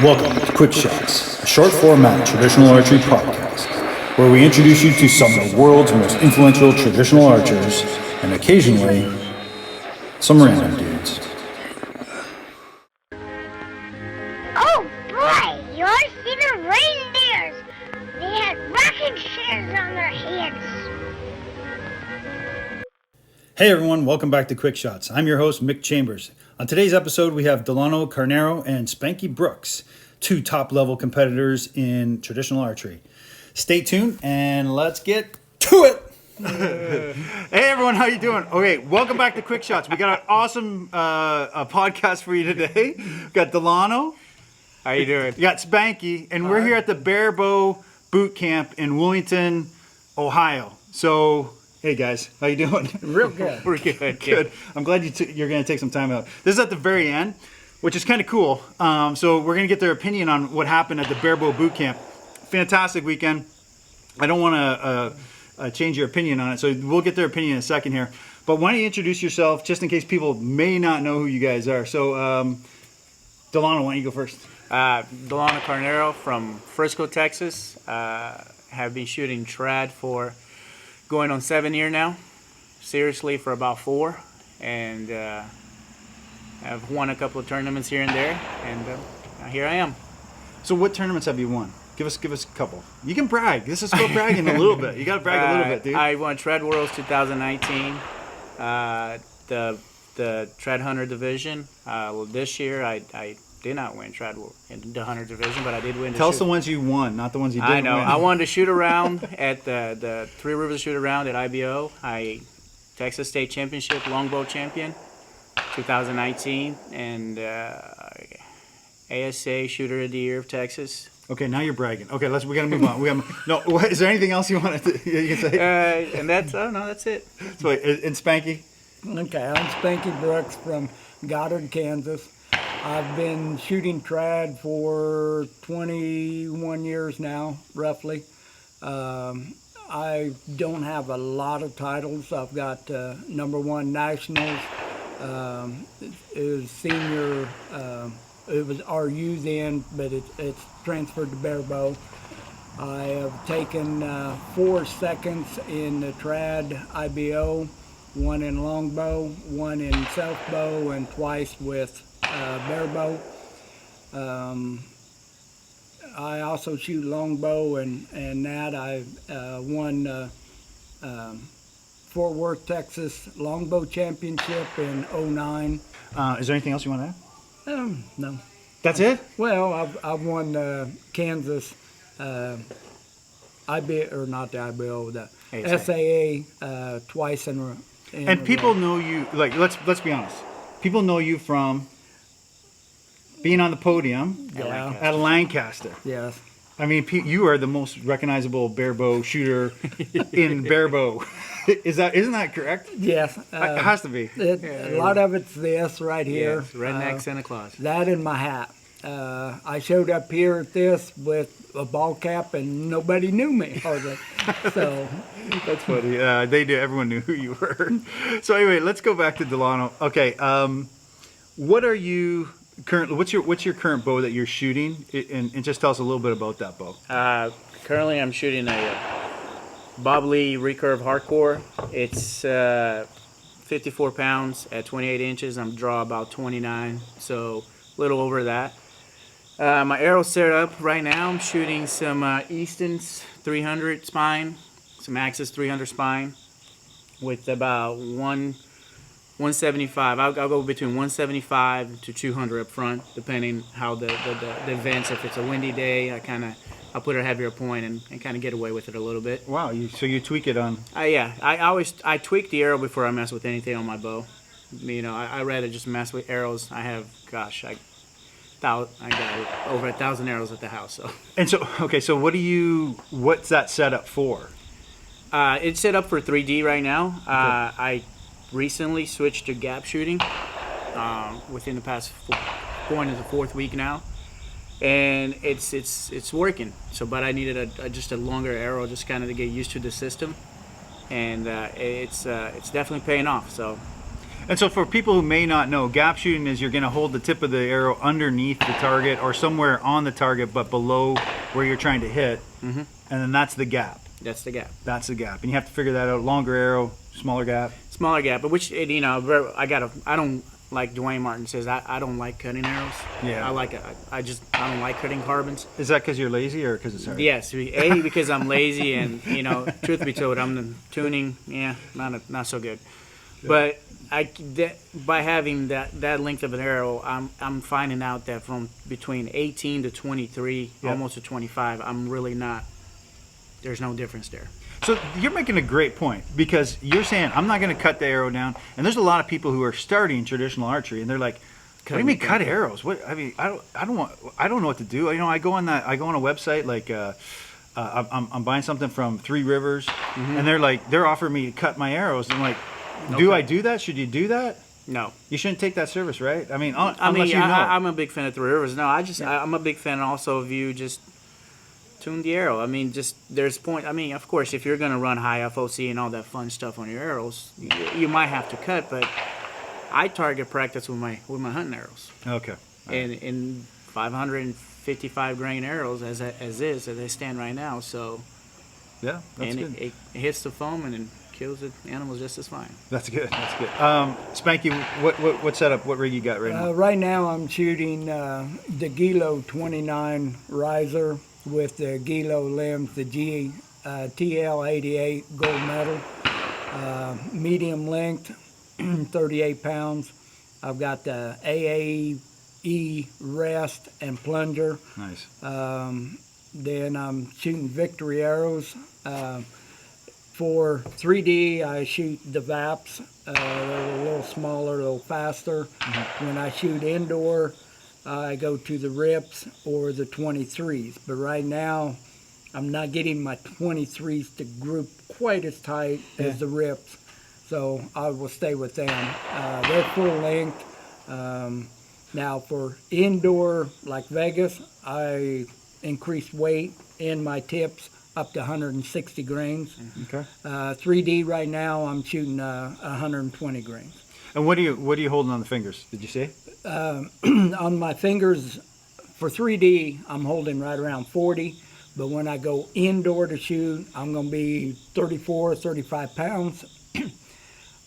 Welcome to Quick Shots, a short format traditional archery podcast, where we introduce you to some of the world's most influential traditional archers, and occasionally, some random dudes. Oh boy, you all see the reindeers? They had rocking chairs on their heads. Hey everyone, welcome back to Quick Shots. I'm your host, Mick Chambers. On today's episode, we have Delano and Spanky Brooks, two top-level competitors in traditional archery. Stay tuned, and let's get to it! Hey everyone, how you doing? Okay, welcome back to Quick Shots. We got an awesome podcast for you today. We got Delano. How you doing? We got Spanky, and we're here at the Bear Bow Boot Camp in Wilmington, Ohio. So, hey guys, how you doing? Real good. We're good. Good. I'm glad you're going to take some time out. This is at the very end, which is kind of cool. So we're going to get their opinion on what happened at the Bear Bow Boot Camp. Fantastic weekend. I don't want to change your opinion on it, so we'll get their opinion in a second here. But why don't you introduce yourself, just in case people may not know who you guys are. So, Delano, why don't you go first? Delano Carnero from Frisco, Texas. Have been shooting trad for going on 7 years now. Seriously for about 4, and I've won a couple of tournaments here and there, and here I am. So what tournaments have you won? Give us a couple. You can brag. This is about bragging a little bit. You got to brag a little bit, dude. I won Trad Worlds 2019, the Trad Hunter division. Well, this year I did not win Trad in the Hunter division, but I did win. Tell us the ones you won, not the ones you didn't I know. win. I won the shoot around at the Three Rivers shoot around at IBO. Texas State Championship longbow champion 2019, and ASA Shooter of the Year of Texas. Okay, now you're bragging. Okay, we gotta move on. Is there anything else you wanted you can say? And that's that's it. So, and Spanky? Okay, I'm Spanky Brooks from Goddard, Kansas. I've been shooting trad for 21 years now, roughly. I don't have a lot of titles. I've got #1 nationals. It was senior. It was RU then, but it's transferred to Bear Bow. I have taken 4 seconds in the trad IBO, 1 in longbow, 1 in self bow, and twice with Bear Bow. I also shoot longbow, and that I won Fort Worth, Texas Longbow Championship in '09. Is there anything else you want to add? No. That's it? Well, I've won Kansas IB, or not the IBO, the SAA twice in a And people know you, like, let's be honest. People know you from being on the podium at Lancaster. Yes. I mean, you are the most recognizable bear bow shooter in bear bow. Isn't that correct? Yes. It has to be. A lot of it's this right here. Yes, redneck Santa Claus. That and my hat. I showed up here at this with a ball cap and nobody knew me hardly. So That's funny. They do. Everyone knew who you were. So anyway, let's go back to Delano. Okay. What are you currently? What's your current bow that you're shooting? And just tell us a little bit about that bow. Currently, I'm shooting a Bob Lee recurve hardcore. It's 54 pounds at 28 inches. I'm draw about 29, so a little over that. My arrow set up right now. I'm shooting some Easton's 300 spine, some Axis 300 spine, with about 175. I'll go between 175 to 200 up front, depending how the events. If it's a windy day, I'll put a heavier point and kind of get away with it a little bit. Wow. So you tweak it on. Yeah. I tweak the arrow before I mess with anything on my bow. You know, I rather just mess with arrows. I have, I got over 1,000 arrows at the house. So. And so, okay, so what's that set up for? It's set up for 3D right now. Okay. I recently switched to gap shooting within the past going into the 4th week now, and it's working. So, but I needed just a longer arrow, just kind of to get used to the system, and it's definitely paying off. So. And so for people who may not know, gap shooting is you're going to hold the tip of the arrow underneath the target or somewhere on the target but below where you're trying to hit. And then that's the gap. That's the gap. That's the gap. And you have to figure that out. Longer arrow, smaller gap. Smaller gap, but which, you know, I don't, like Dwayne Martin says, I don't like cutting arrows. Yeah. I don't like cutting carbons. Is that because you're lazy or because it's hard? Yes, A, because I'm lazy, and, you know, truth be told, I'm the tuning, not so good. Yeah. But by having that length of an arrow, I'm finding out that from between 18 to 23, almost to 25, I'm really not. There's no difference there. So you're making a great point, because you're saying I'm not going to cut the arrow down, and there's a lot of people who are starting traditional archery, and they're like, "What do you mean cut arrows? What? I mean, I don't know what to do. You know, I go on a website like I'm buying something from Three Rivers, and they're offering me to cut my arrows. And I'm like, do I do that? Should you do that? No, you shouldn't take that service, right? I mean, I'm a big fan of Three Rivers. No, I'm a big fan also of you just tune the arrow. I mean, just there's point. I mean, of course, if you're going to run high FOC and all that fun stuff on your arrows, you might have to cut. But I target practice with my hunting arrows. Okay. And in 555 grain arrows as they stand right now. So yeah, that's and good. It hits the foam and it kills the animals just as fine. That's good. That's good. Spanky, what setup? What rig you got right now? Right now, I'm shooting the Gilo 29 riser with the Gilo limbs, the TL88 gold medal, medium length, 38 pounds. I've got the AAE rest and plunger. Nice. Then I'm shooting Victory arrows. For 3D, I shoot the VAPs. They're a little smaller, a little faster. When I shoot indoor, I go to the rips or the 23s, but right now I'm not getting my 23s to group quite as tight as the rips, so I will stay with them. They're full length. Now for indoor, like Vegas, I increased weight in my tips up to 160 grains. Okay. 3D right now I'm shooting 120 grains. And what are you holding on the fingers? Did you say? On my fingers for 3D, I'm holding right around 40, but when I go indoor to shoot, I'm going to be 34, 35 pounds.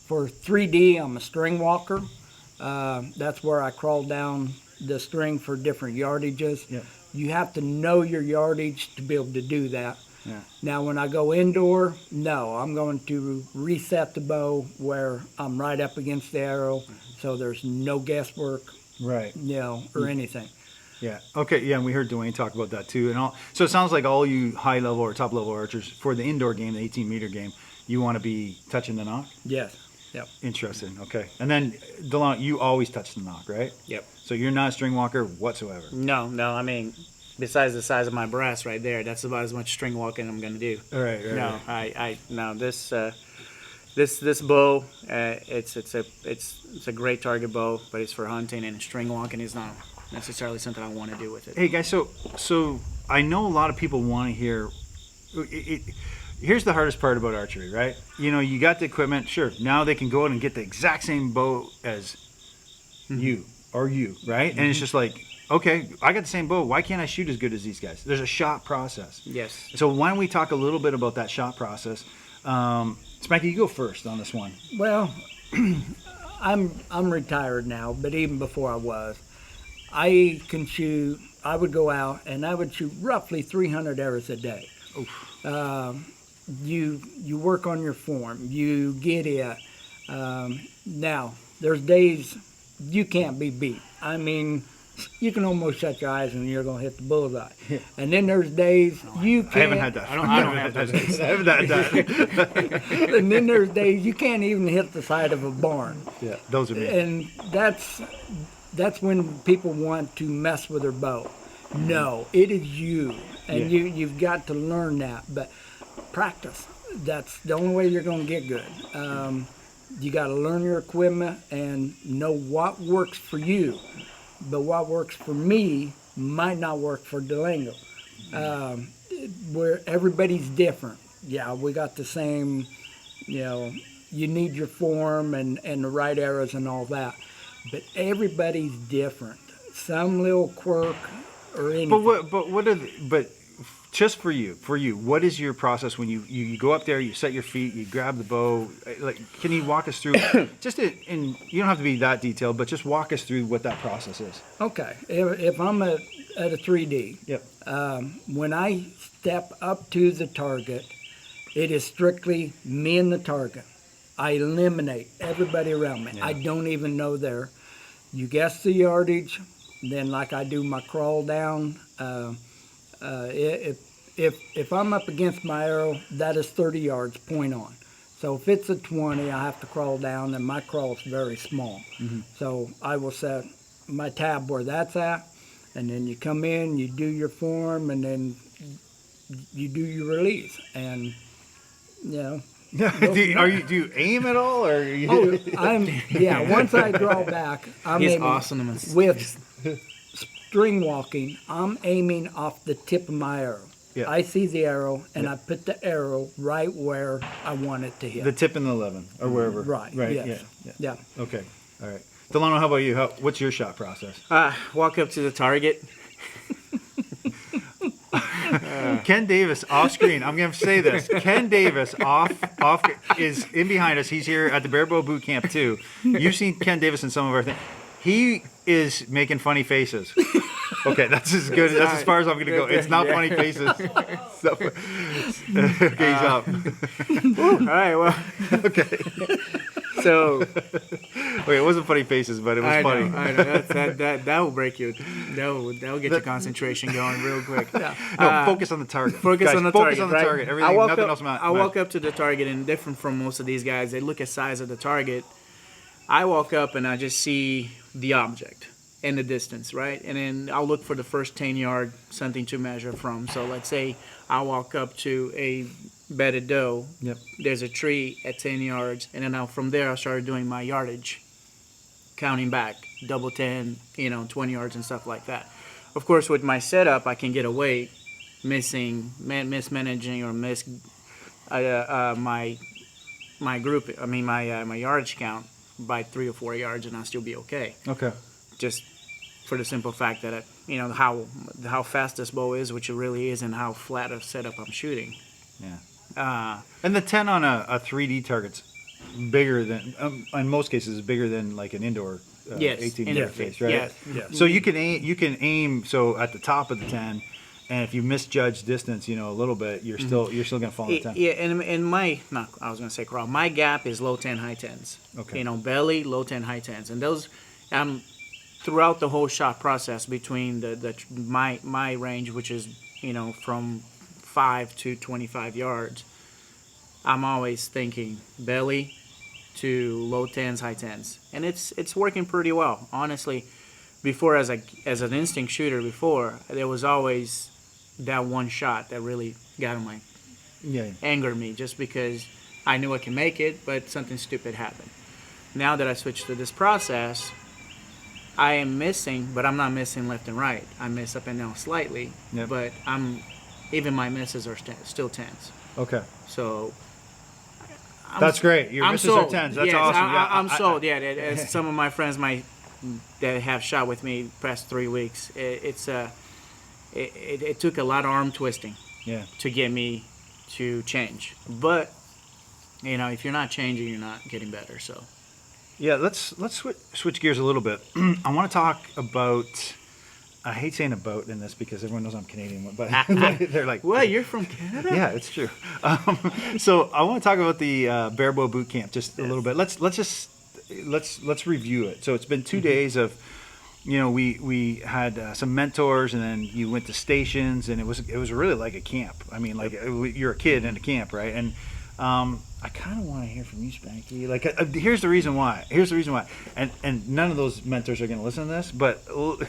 For 3D, I'm a string walker. That's where I crawl down the string for different yardages. Yep. You have to know your yardage to be able to do that. Yeah. Now, when I go indoor, no, I'm going to reset the bow where I'm right up against the arrow, so there's no guesswork, right? You know, or anything. Yeah. Okay. Yeah, and we heard Dwayne talk about that too. And all. So it sounds like all you high level or top level archers for the indoor game, the 18-meter game, you want to be touching the knock. Yes. Yep. Interesting. Okay. And then Delano, you always touch the knock, right? Yep. So you're not a string walker whatsoever. No. I mean, besides the size of my brass right there, that's about as much string walking I'm going to do. Right. No, no. This bow, it's a great target bow, but it's for hunting, and string walking is not necessarily something I want to do with it. Hey guys, so I know a lot of people want to hear. Here's the hardest part about archery, right? You know, you got the equipment. Sure, now they can go out and get the exact same bow as you, right? And it's just like, okay, I got the same bow. Why can't I shoot as good as these guys? There's a shot process. Yes. So why don't we talk a little bit about that shot process? Spanky, you go first on this one. Well, I'm retired now, but even before I was, I would go out and I would shoot roughly 300 arrows a day. You work on your form, you get it. Now, there's days you can't be beat. I mean, you can almost shut your eyes and you're going to hit the bullseye. And then there's days you can't. I haven't had that. I don't have those days. I haven't had that. And then there's days you can't even hit the side of a barn. Yeah, those are me. And that's when people want to mess with their bow. No, it is you. And you've got to learn that. But practice. That's the only way you're going to get good. You got to learn your equipment and know what works for you. But what works for me might not work for Delano. Where everybody's different. Yeah, we got the same, you need your form and the right arrows and all that. But everybody's different. Some little quirk or anything. But just for you, what is your process when you go up there, you set your feet, you grab the bow? Like, can you walk us through, and you don't have to be that detailed, but just walk us through what that process is. Okay, if I'm at a 3D, Yep. when I step up to the target, it is strictly me and the target. I eliminate everybody around me. Yeah. I don't even know there. You guess the yardage, then like I do my crawl down. If I'm up against my arrow, that is 30 yards, point on. So if it's a 20, I have to crawl down, and my crawl is very small. So I will set my tab where that's at, and then you come in, you do your form, and then you do your release, and you know. do you aim at all, or you? Once I draw back, I'm He's aiming awesome. with string walking. I'm aiming off the tip of my arrow. Yeah. I see the arrow, and I put the arrow right where I want it to hit. The tip in the 11 or wherever. Right. Yes. Yeah. Okay. All right. Delano, how about you? What's your shot process? Walk up to the target. Ken Davis off screen. I'm going to say this. Ken Davis off is in behind us. He's here at the Bear Bow Boot Camp too. You've seen Ken Davis in some of our things. He is making funny faces. Okay, that's as good. That's as far as I'm going to go. It's not funny faces. So, okay, he's up. All right. Well. Okay. So. Okay, it wasn't funny faces, but it was funny. I know. That will break you. That will get your concentration going real quick. No, focus on the target. Focus Guys, on the focus target. on the right? target. Everything, nothing else matters. I walk up to the target, and different from most of these guys, they look at size of the target. I walk up and I just see the object and the distance, right? And then I'll look for the first 10 yard, something to measure from. So let's say I walk up to a bedded doe. Yep. There's a tree at 10 yards, and then from there I started doing my yardage, counting back, double 10, 20 yards and stuff like that. Of course, with my setup, I can get away mismanaging or my group. I mean my yardage count by 3 or 4 yards, and I'll still be okay. Okay. Just for the simple fact that how fast this bow is, which it really is, and how flat a setup I'm shooting. Yeah. And the 10 on a 3D target's bigger than, in most cases, is bigger than like an indoor 18 interface, right? Yeah. So you can aim so at the top of the 10, and if you misjudge distance, a little bit, you're still gonna fall in the 10. Yeah, and I was gonna say crawl. My gap is low 10, high 10s. Okay. Belly, low 10, high 10s, and those, throughout the whole shot process between my range, which is from 5 to 25 yards, I'm always thinking belly to low 10s, high 10s, and it's working pretty well, honestly. Before, as an instinct shooter, there was always that one shot that really got on my angered me, just because I knew I can make it, but something stupid happened. Now that I switched to this process, I am missing, but I'm not missing left and right. I miss up and down slightly, but even my misses are still 10s. Okay. So that's great. Your misses are 10s. That's awesome. I'm sold. As some of my friends that have shot with me past 3 weeks, it took a lot of arm twisting to get me to change. But if you're not changing, you're not getting better. So let's switch gears a little bit. I want to talk about. I hate saying about in this because everyone knows I'm Canadian, but they're like, "Well, you're from Canada." Yeah, it's true. So I want to talk about the Bear Bow Boot Camp just a little bit. Let's review it. So it's been 2 days of, we had some mentors, and then you went to stations, and it was really like a camp. I mean, like you're a kid in a camp, right? And I kind of want to hear from you, Spanky. Like, here's the reason why. And none of those mentors are going to listen to this, but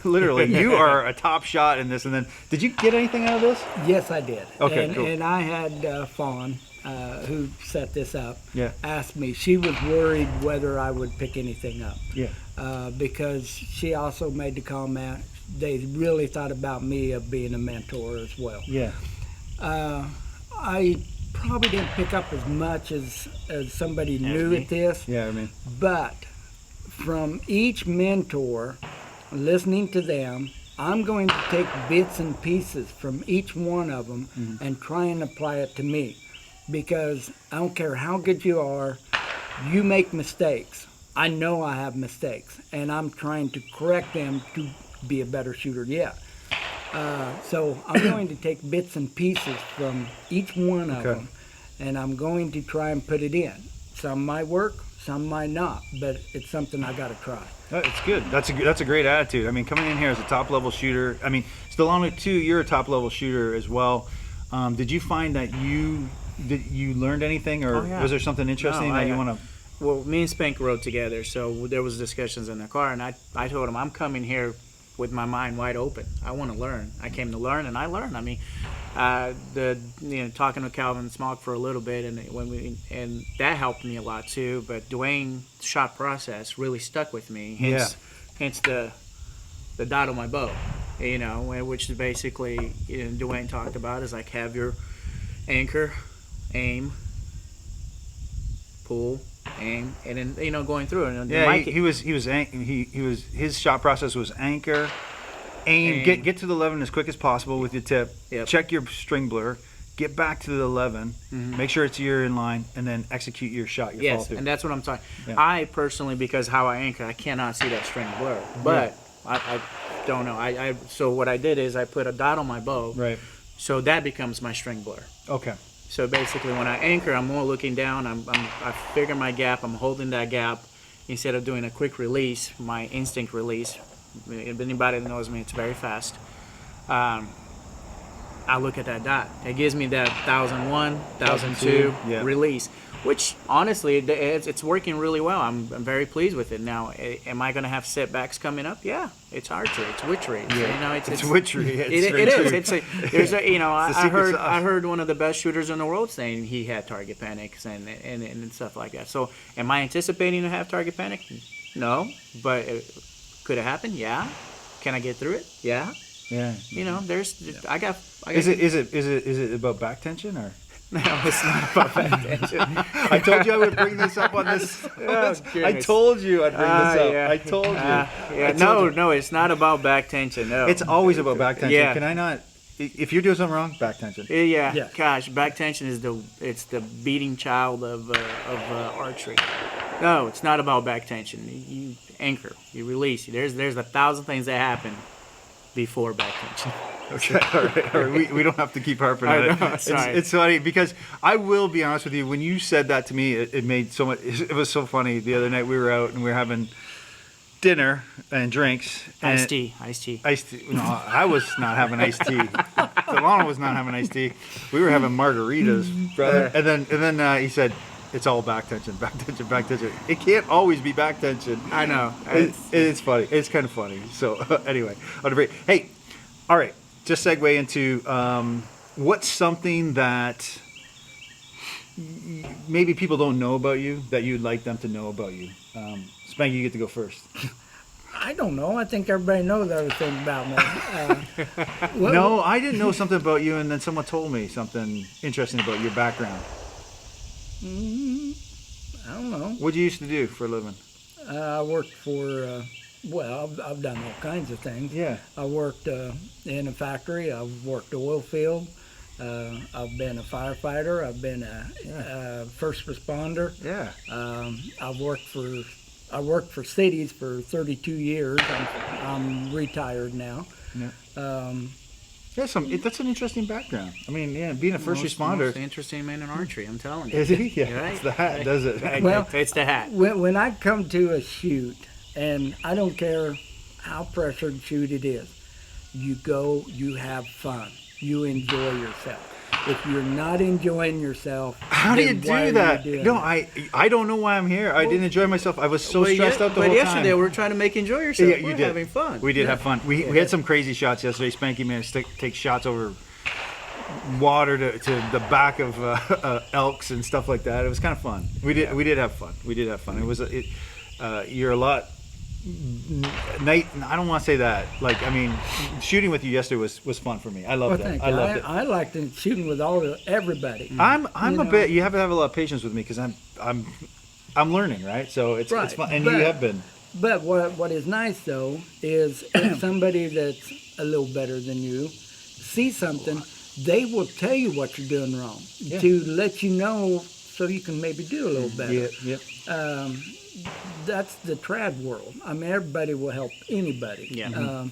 literally, you are a top shot in this. And then, did you get anything out of this? Yes, I did. Okay, cool. And I had Fawn, who set this up, Yeah. asked me. She was worried whether I would pick anything up. Yeah. Because she also made the comment, they really thought about me of being a mentor as well. Yeah. I probably didn't pick up as much as somebody new me. at this. Yeah, I mean, But from each mentor, listening to them, I'm going to take bits and pieces from each one of them and try and apply it to me. Because I don't care how good you are, you make mistakes. I know I have mistakes, and I'm trying to correct them to be a better shooter yet. So I'm going to take bits and pieces from each one of them, and I'm going to try and put it in. Some might work, some might not, but it's something I got to try. it's good. That's a great attitude. I mean, coming in here as a top level shooter. I mean, Delano too. You're a top level shooter as well. Did you find that you learned anything, or was there something interesting that you want to? Well, me and Spank rode together, so there was discussions in the car, and I told him I'm coming here with my mind wide open. I want to learn. I came to learn, and I learned. I mean, talking with Calvin Smock for a little bit, and that helped me a lot too. But Dwayne's shot process really stuck with me. Hence the dot on my bow, which is basically Dwayne talked about is like have your anchor, aim, pull, aim, and then going through it. And his shot process was anchor, aim. Get to the 11 as quick as possible with your tip. Yep. Check your string blur. Get back to the 11. Make sure you're in line, and then execute your shot. Your follow through. And that's what I'm talking. Yeah. I personally, because how I anchor, I cannot see that string blur. But I don't know. So what I did is I put a dot on my bow. Right. So that becomes my string blur. Okay. So basically, when I anchor, I'm more looking down. I figure my gap. I'm holding that gap instead of doing a quick release. My instinct release. If anybody that knows me, it's very fast. I look at that dot. It gives me that 1001, 1002 release, which honestly, it's working really well. I'm very pleased with it. Now, am I going to have setbacks coming up? Yeah, it's archery, it's witchery. Yeah. It's witchery. It is. I heard one of the best shooters in the world saying he had target panics and stuff like that. So, am I anticipating to have target panic? No, but could it happen? Yeah. Can I get through it? Yeah. Yeah. I got. Is it about back tension or? No, it's not about back tension. I told you I would bring this up on this. I told you I'd bring this up. Yeah. I told you. No, it's not about back tension. No, it's always about back tension. Yeah. Can I not? If you're doing something wrong, back tension. Yeah. Gosh, back tension is the beating child of archery. No, it's not about back tension. You anchor, you release. There's 1,000 things that happen before back tension. Okay, all right. We don't have to keep harping on it. Know, sorry. It's funny because I will be honest with you. When you said that to me, it made so much. It was so funny. The other night we were out and we were having dinner and drinks. And Iced tea. Iced tea. No, I was not having iced tea. Delano was not having iced tea. We were having margaritas, brother. And then he said, "It's all back tension, back tension, back tension." It can't always be back tension. I know. It's funny. It's kind of funny. So anyway, hey, all right. Just segue into what's something that maybe people don't know about you that you'd like them to know about you. Spanky, you get to go first. I don't know. I think everybody knows everything about me. No, I didn't know something about you, and then someone told me something interesting about your background. I don't know. What did you used to do for a living? I worked for, I've done all kinds of things. Yeah. I worked in a factory. I've worked oil field. I've been a firefighter. I've been a first responder. Yeah. I worked for cities for 32 years. I'm retired now. Yeah. That's an interesting background. I mean, yeah, being a first responder. Most interesting man in archery, I'm telling you. Is he? Yeah, Right? it's the hat, does it? Well, it's the hat. When I come to a shoot, and I don't care how pressured shoot it is, you go, you have fun, you enjoy yourself. If you're not enjoying yourself, how do you do that? No, it? I don't know why I'm here. I didn't enjoy myself. I was so stressed out the whole time. But yesterday we were trying to make you enjoy yourself. Yeah, We're having fun. We did have fun. We had some crazy shots yesterday. Spanky made us take shots over water to the back of elks and stuff like that. It was kind of fun. We did have fun. It was you're a lot night. I don't want to say that. Like, I mean, shooting with you yesterday was fun for me. I loved Well, it. thank I you. loved it. I liked it shooting with everybody. I'm You a know. bit. You have to have a lot of patience with me because I'm learning, right? So it's Right, fun, and but- you have been. But what is nice though is if somebody that's a little better than you sees something, they will tell you what you're doing wrong to let you know so you can maybe do a little better. Yeah. That's the trad world. I mean, everybody will help anybody. Yeah.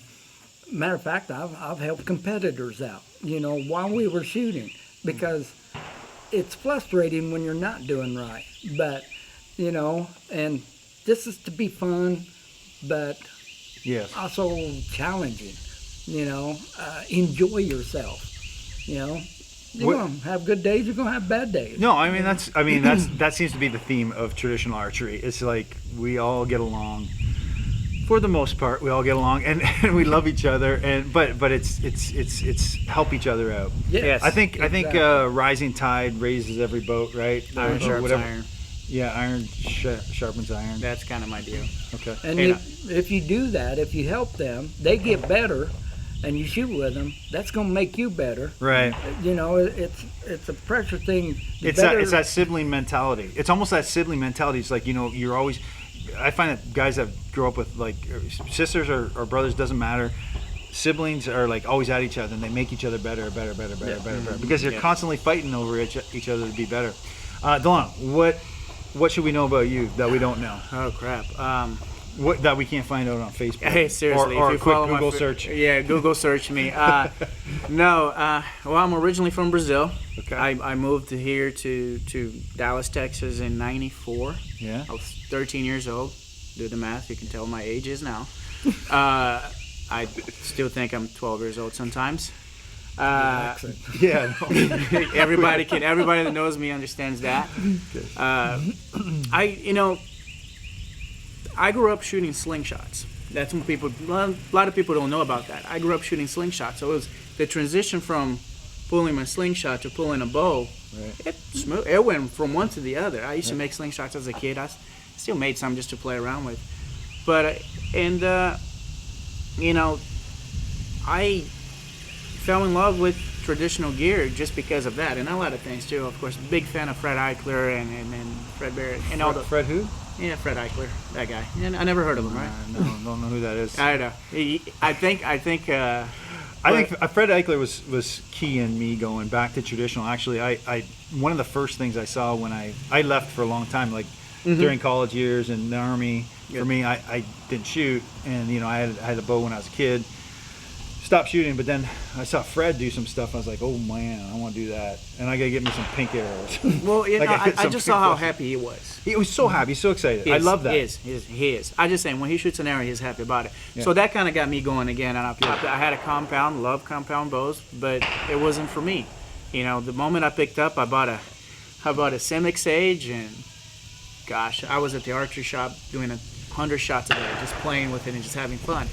Matter of fact, I've helped competitors out, while we were shooting, because it's frustrating when you're not doing right. But, and this is to be fun, but Yes. also challenging. Enjoy yourself. You're What- gonna have good days. You're gonna have bad days. No, I mean that seems to be the theme of traditional archery. It's like we all get along. For the most part, we all get along, and we love each other, but it's help each other out. Yes. I think Exactly. rising tide raises every boat, right? Iron Or sharpens whatever. iron. Yeah, iron sharpens iron. That's kind of my deal. Okay. And Hey, if you do that, if you help them, they get better, and you shoot with them, that's gonna make you better. Right. It's a pressure thing. The It's better- that sibling mentality. It's almost that sibling mentality. It's like, you're always. I find that guys that grow up with like sisters or brothers, doesn't matter. Siblings are like always at each other, and they make each other better, because they're constantly fighting over each other to be better. Delano, what should we know about you that we don't know? Oh crap. What that we can't find out on Facebook? Hey, seriously, or if you a quick follow Google my search. Yeah, Google search me. Well, I'm originally from Brazil. Okay. I moved here to Dallas, Texas in '94. Yeah. I was 13 years old. Do the math. You can tell my age is now. I still think I'm 12 years old sometimes. Yeah. Everybody that knows me understands that. I grew up shooting slingshots. That's when a lot of people don't know about that. I grew up shooting slingshots, so it was the transition from pulling my slingshot to pulling a bow. Right. It went from one to the other. I used to make slingshots as a kid. I still made some just to play around with. But I fell in love with traditional gear just because of that, and a lot of things too. Of course, big fan of Fred Eichler and Fred Barrett and all the Fred who? yeah, Fred Eichler, that guy. And I never heard of him, right? No, don't know who that is. I don't know. I think I think Fred Eichler was key in me going back to traditional. Actually, I one of the first things I saw when I left for a long time, like during college years and the Army. For me, I didn't shoot, and I had a bow when I was a kid. Stopped shooting, but then I saw Fred do some stuff. I was like, oh man, I want to do that, and I gotta get me some pink arrows. Well, Like, I hit I some just pink saw how flashes. happy he was. He was so happy, so excited. I love that. He is. I just saying, when he shoots an arrow, he's happy about it. Yeah. So that kind of got me going again. And I had a compound, love compound bows, but it wasn't for me. The moment I picked up, I bought a Simic Sage, and gosh, I was at the archery shop doing 100 shots a day, just playing with it and just having fun.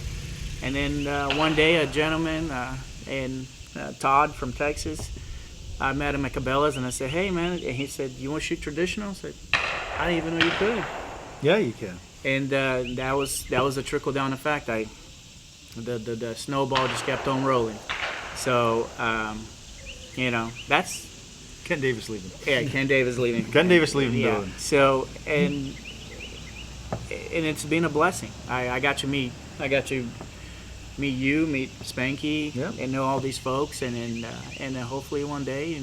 And then one day, a gentleman, Todd from Texas, I met him at Cabela's, and I said, "Hey, man," and he said, "You want to shoot traditional?" I said, "I didn't even know you could." Yeah, you can. And that was a trickle down effect. The snowball just kept on rolling. So that's Ken Davis leaving. Ken Davis leaving. Ken Davis leaving the Yeah. building. So and it's been a blessing. I got to meet meet Spanky, Yeah. and know all these folks, and then hopefully one day,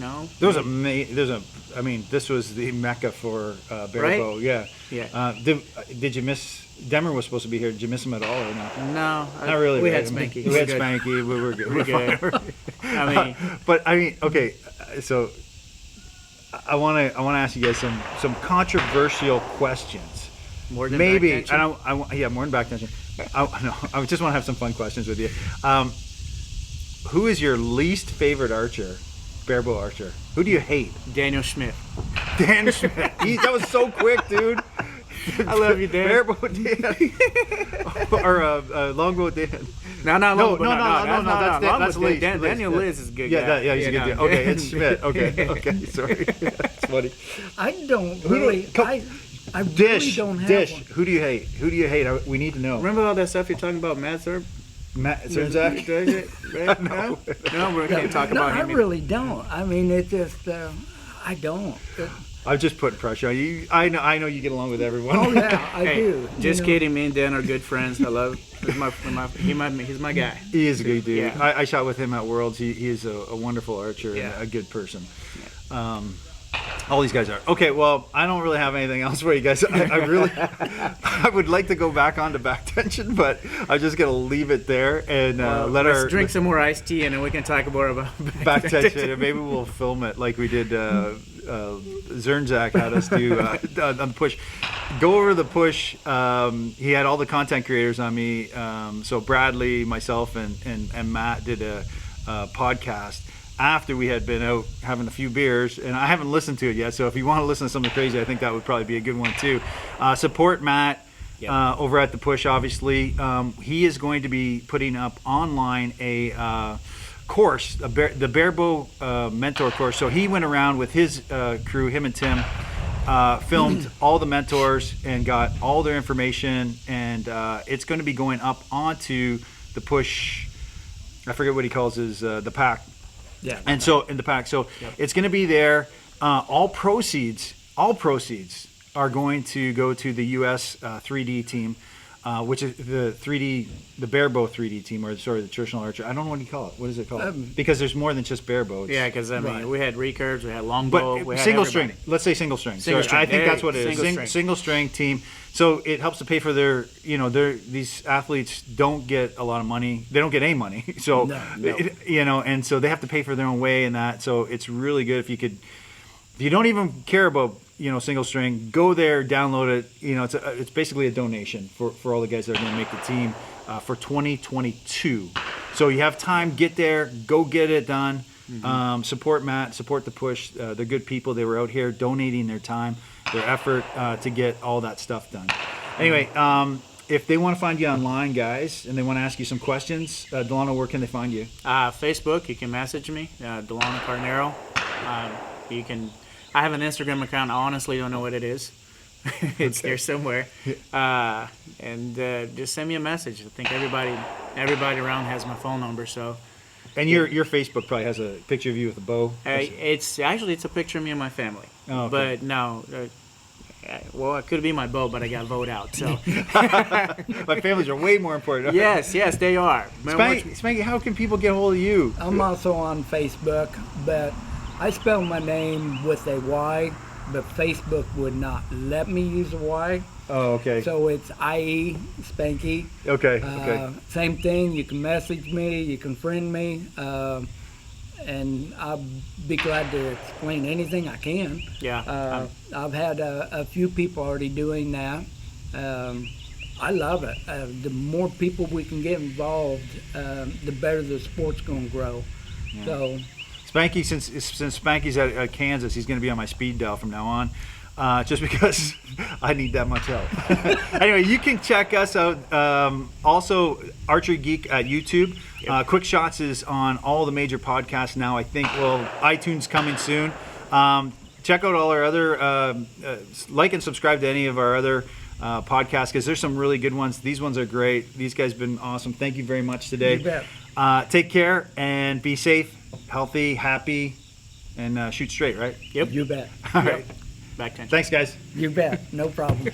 I mean, this was the mecca for bear Right? bow. Yeah. Yeah. Did you miss? Demmer was supposed to be here. Did you miss him at all or not? No, Not really. We right? had Spanky. We had We're good. Spanky. We were good. We're good. I mean, But I mean, okay. So I want to ask you guys some controversial questions. more than Maybe backbenching. more than backbenching. I just want to have some fun questions with you. Who is your least favorite archer, bear bow archer? Who do you hate? Daniel Schmidt. Dan Schmidt. That was so quick, dude. I love you, Dan. Bear bow Dan. Or longbow Dan. No, No, that's Liz. Daniel Liz is a good guy. Yeah, he's a good guy. Okay, it's Schmidt. Okay, sorry. That's funny. I don't really. I really Dish, don't have Dish. one. Who do you hate? Who do you hate? We need to know. Remember all that stuff you're talking about, Matt Zerb? Matt Zernzak? No, we can't talk No, about I him. really don't. I mean, it's just, I don't. I've just put pressure on you. I know you get along with everyone. Oh yeah, I Hey, do. just you know. kidding. Me and Dan are good friends. I love. He's my guy. He is a good dude. Yeah. I shot with him at Worlds. He is a wonderful archer Yeah. and a good person. All these guys are. Okay, well, I don't really have anything else for you guys. I would like to go back on to back tension, but I'm just going to leave it there and Let's drink some more iced tea, and then we can talk more about back tension. And maybe we'll film it like we did. Zernzak had us do on the push. Go over the push. He had all the content creators on me. So Bradley, myself, and Matt did a podcast after we had been out having a few beers, and I haven't listened to it yet. So if you want to listen to something crazy, I think that would probably be a good one too. Support Matt over at the push. Obviously, he is going to be putting up online a course, the Barebow mentor course. So he went around with his crew, him and Tim, filmed all the mentors and got all their information, and it's going to be going up onto the push. I forget what he calls his the pack. Yeah. And so in the pack, so it's going to be there. All proceeds are going to go to the U.S. 3D team, which is the Barebow 3D team, or sorry, the traditional archer. I don't know what you call it. What is it called? Because there's more than just Barebow. Yeah, because I mean, Right. we had recurves, we had longbow, But we had single everybody. string. Let's say single string. Single So string. I think Hey, that's what it is. single string. Single string team. So it helps to pay for their. These athletes don't get a lot of money. They don't get any money. So No. and so they have to pay for their own way and that. So it's really good if you could. If you don't even care about single string, go there, download it. It's basically a donation for all the guys that are going to make the team for 2022. So you have time. Get there. Go get it done. Support Matt. Support the push. They're good people. They were out here donating their time, their effort to get all that stuff done. Anyway, if they want to find you online, guys, and they want to ask you some questions, Delano, where can they find you? Facebook, you can message me, Delano Carnero. You can. I have an Instagram account. I honestly don't know what it is. It's there somewhere. And just send me a message. I think everybody around has my phone number. So. And your Facebook probably has a picture of you with a bow. It's a picture of me and my family. Oh, okay. But no. Well, it could be my bow, but I got voted out. So. My families are way more important. Yes, they are. Spanky, how can people get a hold of you? I'm also on Facebook, but I spell my name with a Y, but Facebook would not let me use a Y. Oh, okay. So it's IE Spanky. Okay. Same thing. You can message me. You can friend me. And I'll be glad to explain anything I can. Yeah. I've had a few people already doing that. I love it. The more people we can get involved, the better the sport's going to grow. Yeah. So, Spanky, since Spanky's at Kansas, he's going to be on my speed dial from now on. Just because I need that much help. Anyway, you can check us out. Also, Archery Geek at YouTube. Yep. Quick Shots is on all the major podcasts now. I think, iTunes coming soon. Check out all our other, like and subscribe to any of our other podcasts, because there's some really good ones. These ones are great. These guys have been awesome. Thank you very much today. You bet. Take care and be safe, healthy, happy, and shoot straight, right? Yep. You bet. All right. Back tension. Thanks, guys. You bet. No problem.